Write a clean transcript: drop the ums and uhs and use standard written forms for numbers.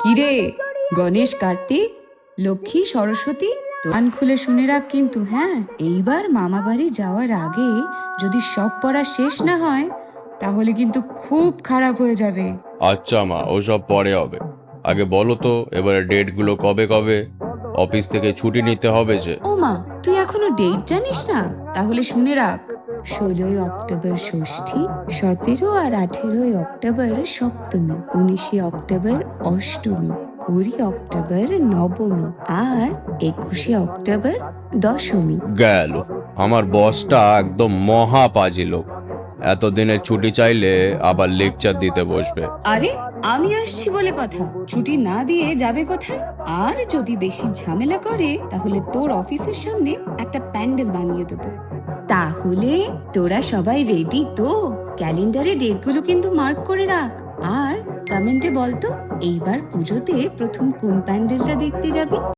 কিরে, গণেশ, কার্তিক, লক্ষ্মী, সরস্বতী, কান খুলে শুনে রাখ কিন্তু। হ্যাঁ, এইবার মামা বাড়ি যাওয়ার আগে যদি সব পড়া শেষ না হয় তাহলে কিন্তু খুব খারাপ হয়ে যাবে। আচ্ছা মা, ওসব পরে হবে। আগে বলো তো এবারে ডেটগুলো কবে কবে? অফিস থেকে ছুটি নিতে হবে যে। ও মা, তুই এখনো ডেট জানিস না? তাহলে শুনে রাখ, 16ই অক্টোবর ষষ্ঠী, 17 আর 18ই অক্টোবর সপ্তমী, 19 অক্টোবর অষ্টমী, 20 অক্টোবর নবমী আর 21 অক্টোবর দশমী। গেল, আমার বসটা একদম মহা পাজি লোক। এতদিনের ছুটি চাইলে আবার লেকচার দিতে বসবে। আরে, আমি আসছি বলে কথা, ছুটি না দিয়ে যাবে কোথায়? আর যদি বেশি ঝামেলা করে তাহলে তোর অফিসের সামনে একটা প্যান্ডেল বানিয়ে দেবো। তাহলে তোরা সবাই রেডি তো? ক্যালেন্ডারে ডেটগুলো কিন্তু মার্ক করে রাখ। আর কমেন্টে বলতো এইবার পুজোতে প্রথম কোন প্যান্ডেলটা দেখতে যাবি।